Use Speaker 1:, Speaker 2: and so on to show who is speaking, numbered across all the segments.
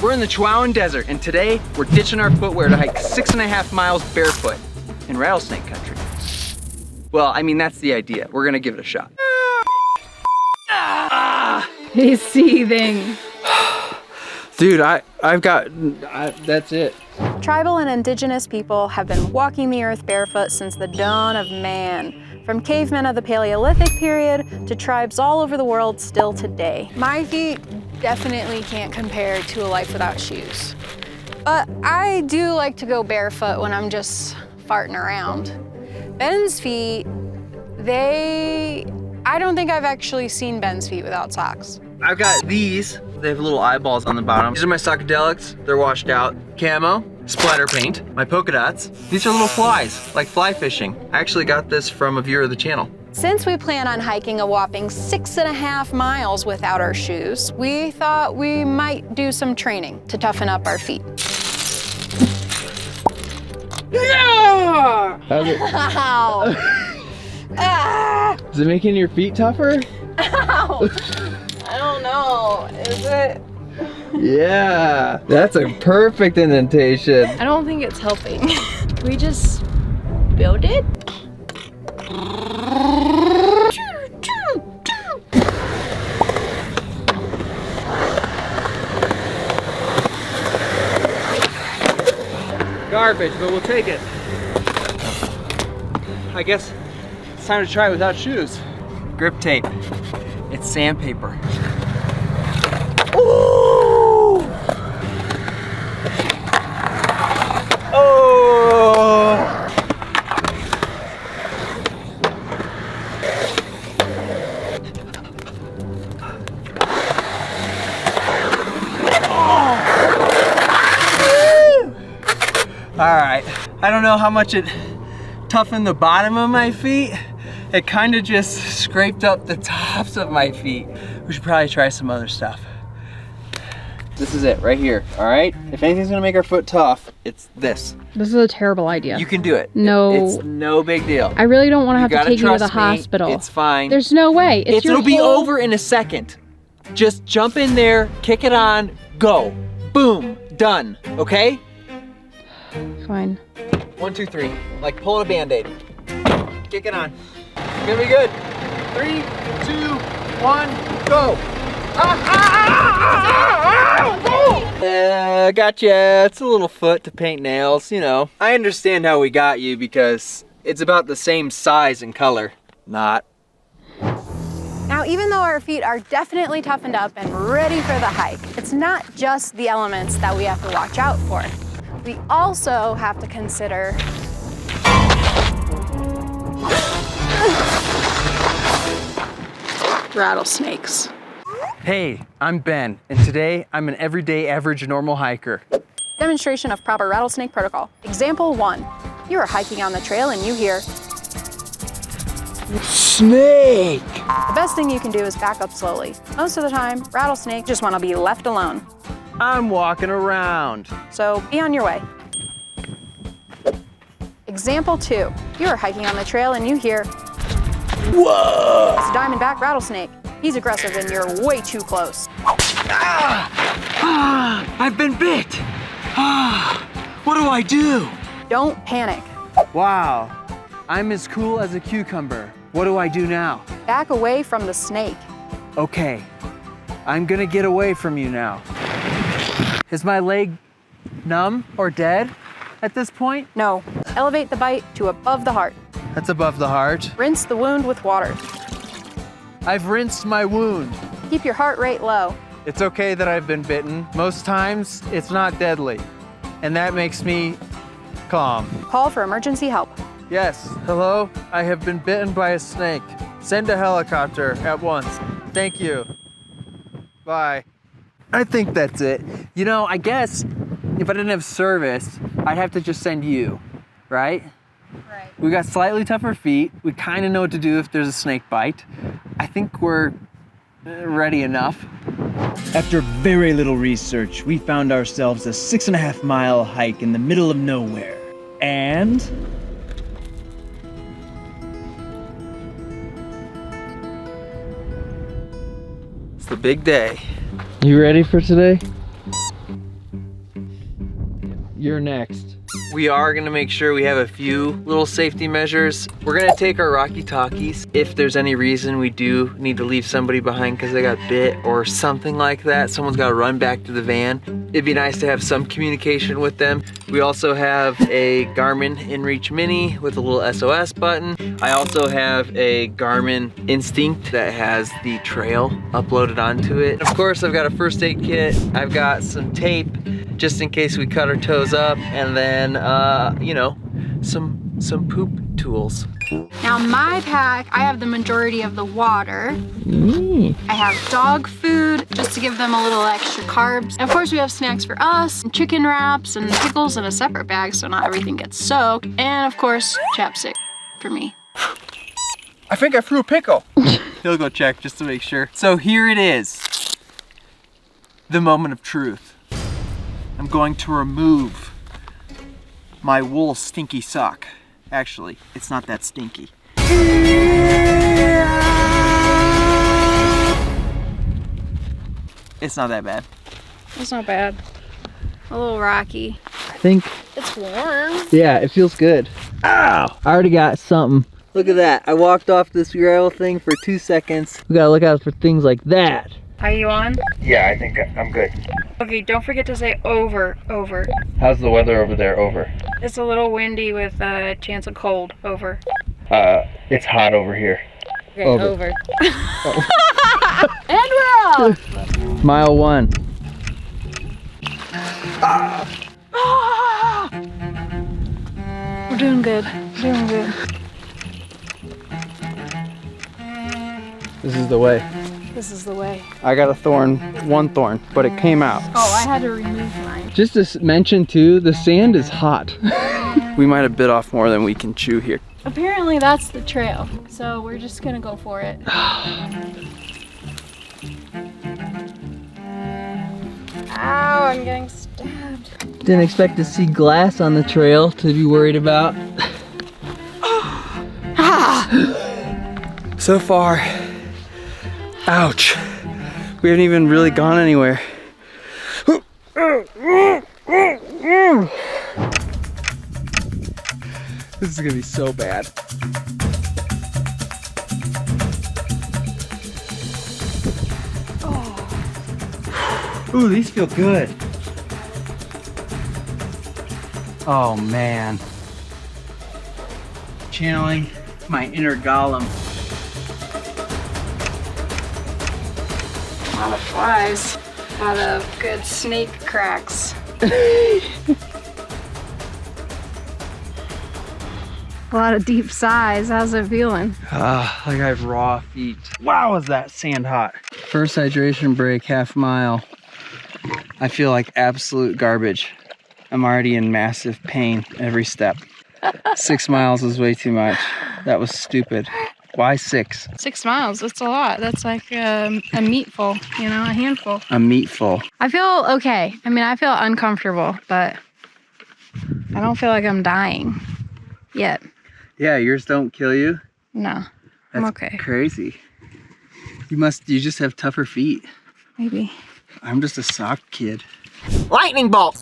Speaker 1: We're in the Chihuahuan Desert, and today we're ditching our footwear to hike 6.5 miles barefoot in Rattlesnake country. Well, I mean, that's the idea. We're gonna give it a shot.
Speaker 2: He's seething.
Speaker 1: Dude, that's it.
Speaker 3: Tribal and indigenous people have been walking the earth barefoot since the dawn of man. From cavemen of the Paleolithic period to tribes all over the world still today. My feet definitely can't compare to a life without shoes. But I do like to go barefoot when I'm just farting around. Ben's feet, I don't think I've actually seen Ben's feet without socks.
Speaker 1: I've got these. They have little eyeballs on the bottom. These are my Psychedelics. They're washed out. Camo, splatter paint, my polka dots. These are little flies, like fly fishing. I actually got this from a viewer of the channel.
Speaker 3: Since we plan on hiking a whopping 6.5 miles without our shoes, we thought we might do some training to toughen up our feet.
Speaker 1: Yeah!
Speaker 3: Ow! Ah!
Speaker 1: Is it making your feet tougher?
Speaker 3: Ow! I don't know. Is it?
Speaker 1: Yeah, that's a perfect indentation.
Speaker 2: I don't think it's helping. Can we just build it?
Speaker 1: Garbage, but we'll take it. I guess it's time to try without shoes. Grip tape. It's sandpaper. Ooh! Oh! All right, I don't know how much it toughened the bottom of my feet. It kind of just scraped up the tops of my feet. We should probably try some other stuff. This is it right here, all right? If anything's gonna make our foot tough, it's this.
Speaker 2: This is a terrible idea.
Speaker 1: You can do it.
Speaker 2: No.
Speaker 1: It's no big deal.
Speaker 2: I really don't want to have to
Speaker 1: gotta
Speaker 2: take you to the
Speaker 1: trust me.
Speaker 2: hospital.
Speaker 1: It's fine.
Speaker 2: There's no way.
Speaker 1: It'll be over in a second. Just jump in there, kick it on, go. Boom, done, okay?
Speaker 2: Fine.
Speaker 1: 1, 2, 3, like pulling a Band-Aid. Kick it on. It's gonna be good. 3, 2, 1, go. Gotcha. It's a little foot to paint nails, you know. I understand how we got you because it's about the same size and color. Not.
Speaker 3: Now, even though our feet are definitely toughened up and ready for the hike, it's not just the elements that we have to watch out for. We also have to consider rattlesnakes.
Speaker 1: Hey, I'm Ben, and today I'm an everyday average normal hiker.
Speaker 3: Demonstration of proper rattlesnake protocol. Example 1. You are hiking on the trail and you hear
Speaker 1: Snake!
Speaker 3: The best thing you can do is back up slowly. Most of the time, rattlesnakes just want to be left alone.
Speaker 1: I'm walking around.
Speaker 3: So be on your way. Example 2. You are hiking on the trail and you hear
Speaker 1: Whoa!
Speaker 3: It's a diamondback rattlesnake. He's aggressive and you're way too close.
Speaker 1: I've been bit. What do I do?
Speaker 3: Don't panic.
Speaker 1: Wow, I'm as cool as a cucumber. What do I do now?
Speaker 3: Back away from the snake.
Speaker 1: Okay, I'm gonna get away from you now. Is my leg numb or dead at this point?
Speaker 3: No. Elevate the bite to above the heart.
Speaker 1: That's above the heart.
Speaker 3: Rinse the wound with water.
Speaker 1: I've rinsed my wound.
Speaker 3: Keep your heart rate low.
Speaker 1: It's okay that I've been bitten. Most times, it's not deadly. And that makes me calm.
Speaker 3: Call for emergency help.
Speaker 1: Yes, hello? I have been bitten by a snake. Send a helicopter at once. Thank you. Bye. I think that's it. You know, I guess if I didn't have service, I'd have to just send you, right?
Speaker 3: Right.
Speaker 1: We got slightly tougher feet. We kind of know what to do if there's a snake bite. I think we're ready enough.
Speaker 4: After very little research, we found ourselves a 6.5 mile hike in the middle of nowhere. And
Speaker 1: it's the big day. You ready for today?
Speaker 4: you're next.
Speaker 1: We are gonna make sure we have a few little safety measures. We're gonna take our Rocky Talkies. If there's any reason we do need to leave somebody behind because they got bit or something like that, someone's gotta run back to the van. It'd be nice to have some communication with them. We also have a Garmin InReach Mini with a little SOS button. I also have a Garmin Instinct that has the trail uploaded onto it. Of course, I've got a first aid kit. I've got some tape just in case we cut our toes up, and then you know, some poop tools.
Speaker 3: Now my pack, I have the majority of the water. I have dog food, just to give them a little extra carbs. And of course we have snacks for us, and chicken wraps and pickles in a separate bag so not everything gets soaked. And of course, chapstick for me.
Speaker 1: I think I threw a pickle. He'll go check just to make sure. So here it is. The moment of truth. I'm going to remove my wool stinky sock. Actually, it's not that stinky. It's not that bad.
Speaker 3: It's not bad. A little rocky.
Speaker 1: I think,
Speaker 3: It's warm.
Speaker 1: yeah, it feels good. Ow! I already got something. Look at that. I walked off this gravel thing for 2 seconds. We gotta look out for things like that.
Speaker 2: Are you on?
Speaker 1: Yeah, I think I'm good.
Speaker 2: Okay, don't forget to say over.
Speaker 1: How's the weather over there? Over.
Speaker 2: It's a little windy with a chance of cold. Over.
Speaker 1: It's hot over here.
Speaker 2: Okay,
Speaker 1: Over.
Speaker 2: And we're off!
Speaker 1: Mile 1.
Speaker 3: We're doing good. Doing good.
Speaker 1: This is the way.
Speaker 3: This is the way.
Speaker 1: I got a thorn, one thorn, but it came out.
Speaker 3: Oh, I had to remove mine.
Speaker 1: Just to mention too, the sand is hot. We might have bit off more than we can chew here.
Speaker 3: Apparently that's the trail, so we're just gonna go for it. Ow, I'm getting stabbed.
Speaker 1: Didn't expect to see glass on the trail to be worried about. So far, ouch. We haven't even really gone anywhere. This is gonna be so bad. Ooh, these feel good. Oh man. Channeling my inner golem.
Speaker 3: A lot of flies. A lot of good snake cracks. A lot of deep sighs. How's it feeling?
Speaker 1: Like I have raw feet. Wow, is that sand hot. First hydration break, half mile. I feel like absolute garbage. I'm already in massive pain every step. 6 miles is way too much. That was stupid. Why 6?
Speaker 3: 6 miles, that's a lot. That's like a meatful, you know, a handful.
Speaker 1: A meatful.
Speaker 3: I feel okay. I mean, I feel uncomfortable, but I don't feel like I'm dying yet.
Speaker 1: Yeah, yours don't kill you?
Speaker 3: No, I'm okay.
Speaker 1: Crazy. You just have tougher feet.
Speaker 3: Maybe.
Speaker 1: I'm just a sock kid. Lightning bolt!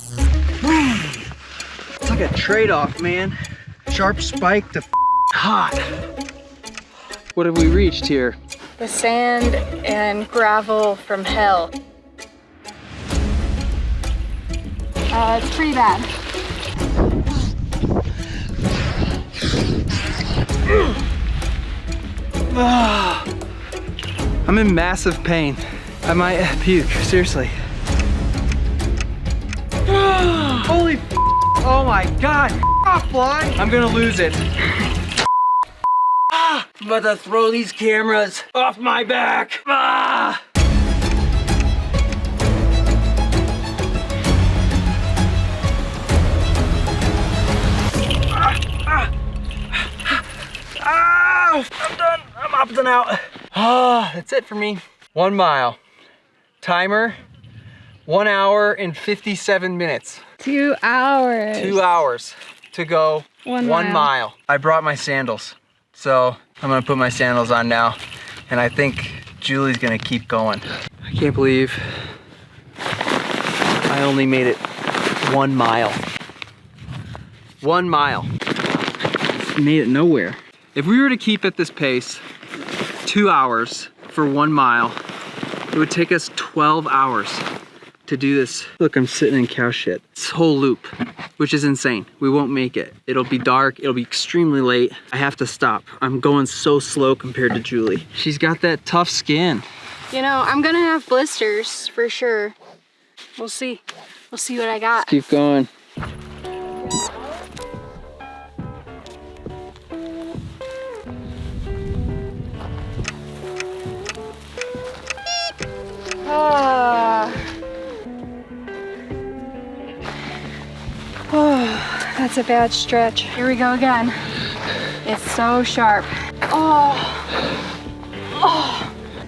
Speaker 1: It's like a trade-off, man. Sharp spike to hot. What have we reached here?
Speaker 3: The sand and gravel from hell. It's pretty bad.
Speaker 1: I'm in massive pain. I might puke, seriously. Holy f***, oh my God, off fly. I'm gonna lose it. I'm about to throw these cameras off my back. I'm done, I'm up and out. That's it for me. 1 mile. Timer, 1 hour and 57 minutes.
Speaker 3: 2 hours.
Speaker 1: 2 hours to go
Speaker 3: 1
Speaker 1: 1 mile. I brought my sandals, so I'm gonna put my sandals on now, and I think Julie's gonna keep going. I can't believe I only made it 1 mile. 1 mile.
Speaker 4: Made it nowhere.
Speaker 1: If we were to keep at this pace 2 hours for 1 mile, it would take us 12 hours to do this. Look, I'm sitting in cow shit. This whole loop, which is insane. We won't make it. It'll be dark, it'll be extremely late. I have to stop. I'm going so slow compared to Julie. She's got that tough skin.
Speaker 3: You know, I'm gonna have blisters for sure. We'll see. We'll see what I got.
Speaker 1: Keep going.
Speaker 3: Oh, that's a bad stretch. Here we go again. It's so sharp. Oh,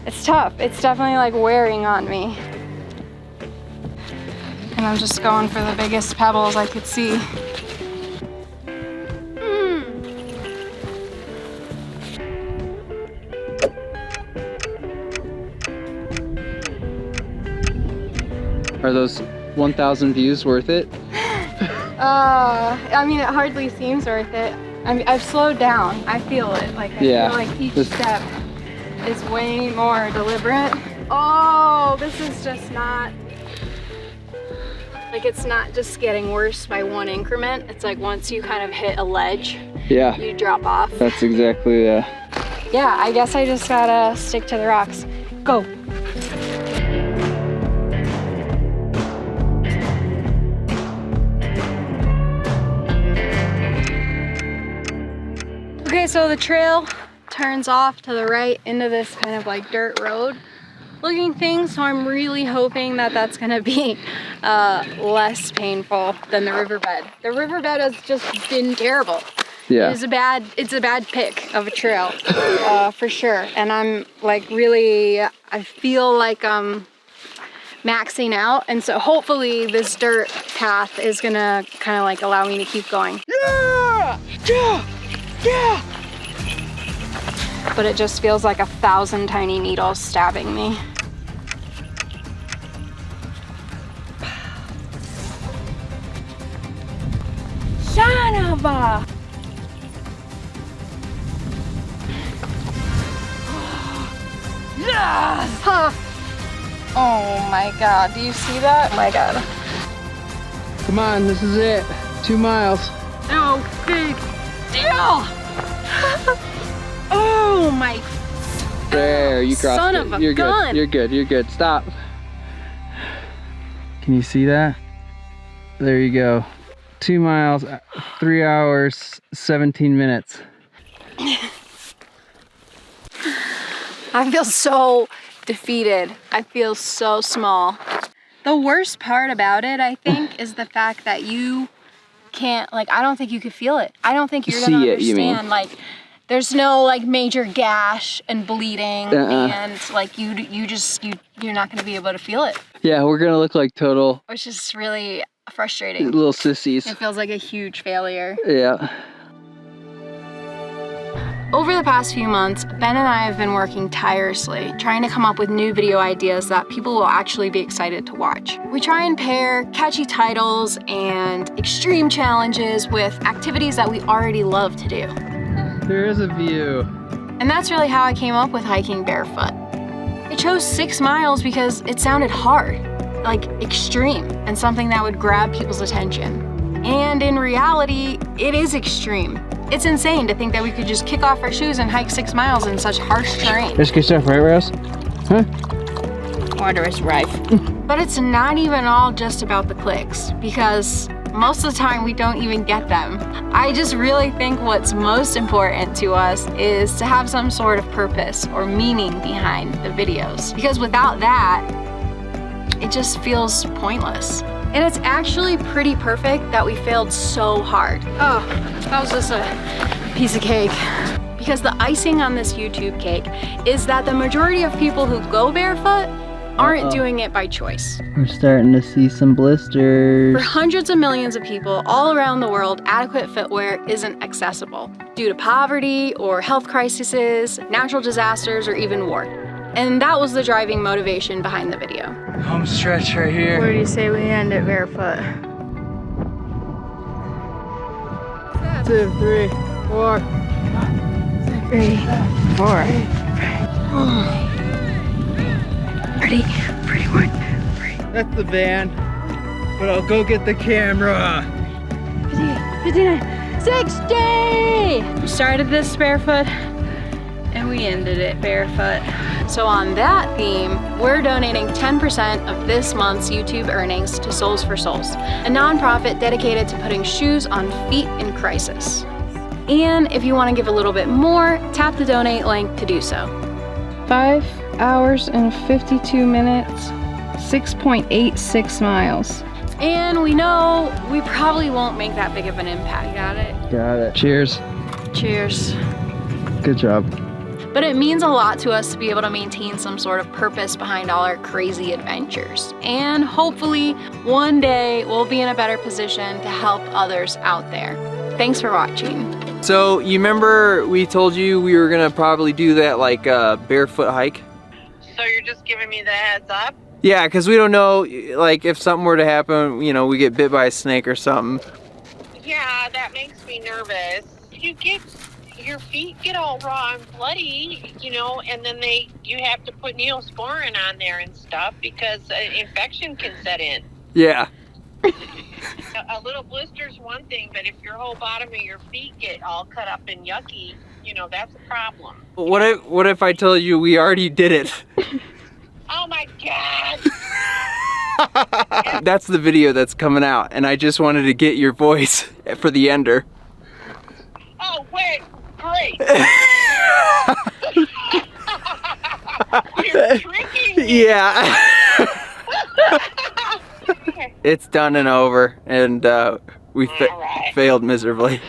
Speaker 3: it's tough. It's definitely like wearing on me. And I'm just going for the biggest pebbles I could see.
Speaker 1: Are those 1,000 views worth it?
Speaker 3: I mean, it hardly seems worth it. I mean, I've slowed down. I feel it. Like, I feel like each step is way more deliberate. Oh, this is just not, like, it's not just getting worse by one increment. It's like once you kind of hit a ledge, you drop off.
Speaker 1: That's exactly,
Speaker 3: Yeah, I guess I just gotta stick to the rocks. Go. Okay, so the trail turns off to the right into this kind of like dirt road looking thing, so I'm really hoping that that's gonna be less painful than the riverbed. The riverbed has just been terrible.
Speaker 1: Yeah.
Speaker 3: It's a bad pick of a trail, for sure. And I'm like really, I feel like I'm maxing out, and so hopefully this dirt path is gonna kind of like allow me to keep going. Yeah! Yeah! Yeah! But it just feels like 1,000 tiny needles stabbing me. Son of a... Yes! Huh. Oh my god, do you see that? Oh my god.
Speaker 1: Come on, this is it. 2 miles.
Speaker 3: No big deal! Oh my...
Speaker 1: There, you crossed
Speaker 3: Son
Speaker 1: it.
Speaker 3: of a
Speaker 1: You're
Speaker 3: gun.
Speaker 1: good. You're good. You're good. Stop. Can you see that? There you go. 2 miles, 3 hours, 17 minutes.
Speaker 3: I feel so defeated. I feel so small. The worst part about it, I think, is the fact that you can't, like, I don't think you could feel it. I don't think you're gonna understand. You mean? Like, there's no like major gash and bleeding, and like you're not gonna be able to feel it.
Speaker 1: Yeah, we're gonna look like total,
Speaker 3: which is really frustrating.
Speaker 1: Little sissies.
Speaker 3: It feels like a huge failure.
Speaker 1: Yeah.
Speaker 3: Over the past few months, Ben and I have been working tirelessly, trying to come up with new video ideas that people will actually be excited to watch. We try and pair catchy titles and extreme challenges with activities that we already love to do.
Speaker 1: There is a view.
Speaker 3: And that's really how I came up with hiking barefoot. I chose 6 miles because it sounded hard, like extreme, and something that would grab people's attention. And in reality, it is extreme. It's insane to think that we could just kick off our shoes and hike 6 miles in such harsh terrain.
Speaker 1: Risky stuff, right, Rose? Huh?
Speaker 3: Water is rife. But it's not even all just about the clicks, because most of the time we don't even get them. I just really think what's most important to us is to have some sort of purpose or meaning behind the videos. Because without that, it just feels pointless. And it's actually pretty perfect that we failed so hard. Oh, that was just a piece of cake. Because the icing on this YouTube cake is that the majority of people who go barefoot aren't doing it by choice.
Speaker 1: We're starting to see some blisters.
Speaker 3: For hundreds of millions of people all around the world, adequate footwear isn't accessible due to poverty or health crises, natural disasters, or even war. And that was the driving motivation behind the video.
Speaker 1: Home stretch right here.
Speaker 2: Where do you say we end it barefoot?
Speaker 1: 2, 3, 4.
Speaker 2: 3, 4. Pretty one.
Speaker 1: That's the van. But I'll go get the camera.
Speaker 2: 59, 60! We started this barefoot and we ended it barefoot.
Speaker 3: So on that theme, we're donating 10% of this month's YouTube earnings to Souls for Souls, a nonprofit dedicated to putting shoes on feet in crisis. And if you want to give a little bit more, tap the donate link to do so.
Speaker 2: 5 hours and 52 minutes, 6.86 miles.
Speaker 3: And we know we probably won't make that big of an impact. Got it?
Speaker 1: Got it. Cheers.
Speaker 3: Cheers.
Speaker 1: Good job.
Speaker 3: But it means a lot to us to be able to maintain some sort of purpose behind all our crazy adventures. And hopefully one day we'll be in a better position to help others out there. Thanks for watching.
Speaker 1: So you remember we told you we were gonna probably do that like barefoot hike?
Speaker 5: So you're just giving me the heads up?
Speaker 1: Yeah, because we don't know, like if something were to happen, you know, we get bit by a snake or something.
Speaker 5: Yeah, that makes me nervous. Your feet get all raw and bloody, you know, and then you have to put neosporin on there and stuff because infection can set in.
Speaker 1: Yeah.
Speaker 5: A little blister's one thing, but if your whole bottom of your feet get all cut up and yucky, you know, that's a problem.
Speaker 1: What if I told you we already did it?
Speaker 5: Oh my God!
Speaker 1: That's the video that's coming out, and I just wanted to get your voice for the ender.
Speaker 5: Oh, wait, great! You're tricking me!
Speaker 1: Yeah. It's done and over, and we
Speaker 5: All right.
Speaker 1: failed miserably.